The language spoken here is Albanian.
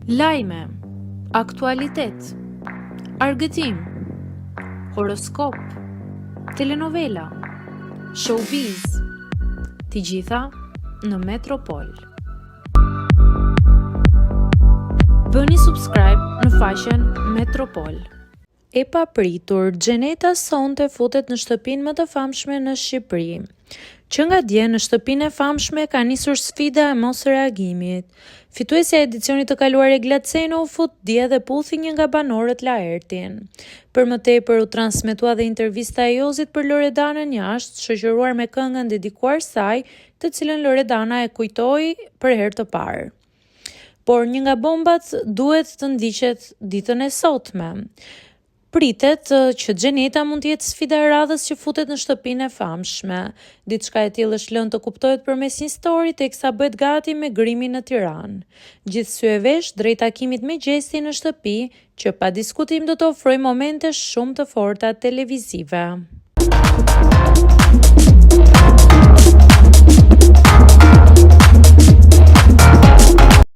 Lajme, aktualitet, argëtim, horoskop, telenovela, showbiz, të gjitha në Metropol. Bëni subscribe në faqen Metropol. E papritur, Xheneta sonte futet në shtëpinë më të famshme në Shqipëri. Që nga dje në shtëpinë e famshme ka nisur sfida e mos reagimit. Fituesja e edicionit të kaluar e Glaceno u fut dje dhe puthi një nga banorët Laertin. Për më tepër u transmetua dhe intervista e Jozit për Loredanën jashtë, shoqëruar me këngën dedikuar saj, të cilën Loredana e kujtoi për herë të parë. Por një nga bombat duhet të ndiqet ditën e sotme. Pritet që Xheneta mund të jetë sfida e radhës që futet në shtëpinë e famshme. Diçka e tillë është lënë të kuptohet përmes një story teksa bëhet gati me grimin në Tiranë. Gjithsej e vesh drejt takimit me Gjestin në shtëpi, që pa diskutim do të ofrojë momente shumë të forta televizive.